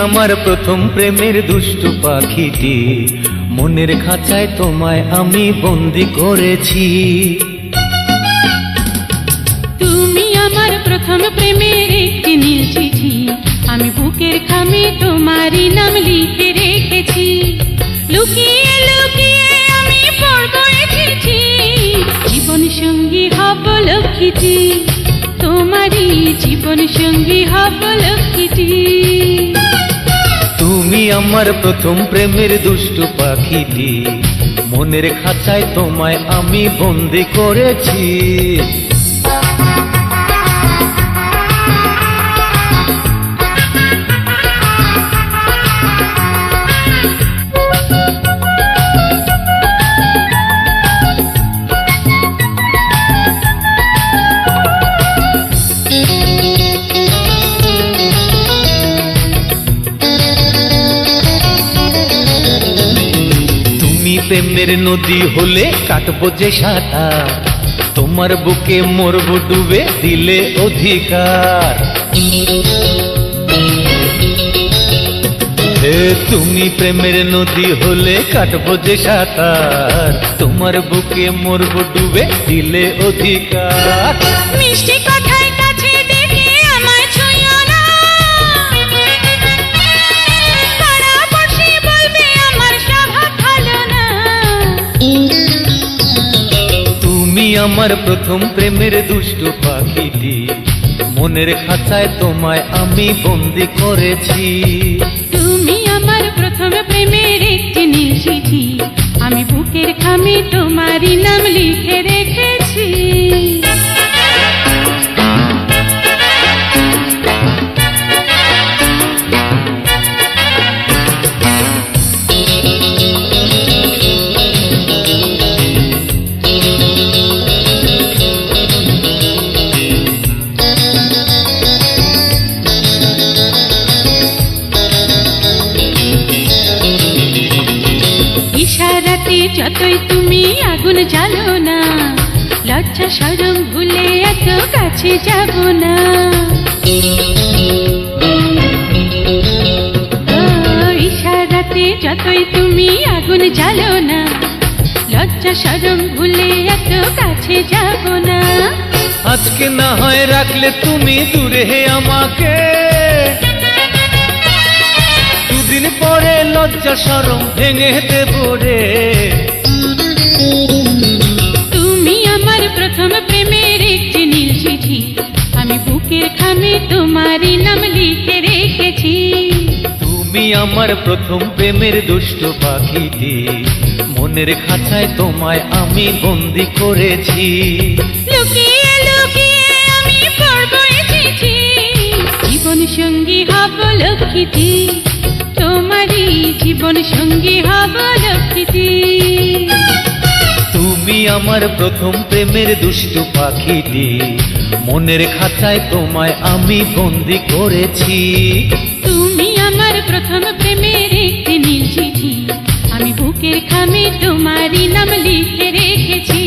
আমার প্রথম প্রেমের দুষ্টু পাখিটি, মনের খাঁচায় তোমায় আমি বন্দি করেছি। তুমি আমার প্রথম প্রেমের একটি নীল চিঠি, আমি বুকের খামে তোমারই নাম লিখে রেখেছি। লুকিয়ে লুকিয়ে আমি পড়ব এ চিঠি, জীবন সঙ্গী হব লক্ষ্মীটি, তোমারই জীবন সঙ্গী হব লক্ষ্মীটি। তুমি আমার প্রথম প্রেমের দুষ্টু পাখিটি, মনের খাঁচায় তোমায় আমি বন্দি করেছি। প্রেমের নদী হলে কাটবো যে সাঁতার, তোমার বুকে মরবো ডুবে, দিলে অধিকার। তুমি প্রেমের নদী হলে কাটবো যে সাঁতার, তোমার বুকে মরবো ডুবে, দিলে অধিকার। মিষ্টি কথায় কাছে ডেকে আমায় ছুঁয়ো না, পাড়াপড়শি বলবে আমার স্বভাব ভালো না। তুমি আমার প্রথম প্রেমের দুষ্টু পাখিটি, মনের খাঁচায় তোমায় আমি বন্দি করেছি। তুমি আমার প্রথম প্রেমের একটি নীল চিঠি, আমি বুকের খামে তোমারই নাম লিখে রেখেছি। ইশারাতে যতই তুমি আগুন জ্বালো না, লজ্জা শরম ভুলে এত কাছে যাব না। ইশারাতে যতই তুমি আগুন জ্বালো না, লজ্জা শরম ভুলে এত কাছে যাব না। আজকে না হয় রাখলে তুমি দূরে আমাকে, দুদিন পরে লজ্জা শরম ভেঙে দেব রে। তুমি আমার প্রথম প্রেমের একটি নীল চিঠি, আমি বুকের খামে তোমারই নাম লিখে রেখেছি। তুমি আমার প্রথম প্রেমের দুষ্টু পাখিটি, মনের খাঁচায় তোমায় আমি বন্দি করেছি। লুকিয়ে লুকিয়ে আমি পড়ব এ চিঠি, জীবন সঙ্গী হব লক্ষ্মীটি, তোমারই জীবন সঙ্গী হব লক্ষ্মীটি। তুমি আমার প্রথম প্রেমের দুষ্টু পাখিটি, মনের খাঁচায় তোমায় আমি বন্দি করেছি। তুমি আমার প্রথম প্রেমের একটি নীল চিঠি, আমি বুকের খামে তোমারই নাম লিখে রেখেছি।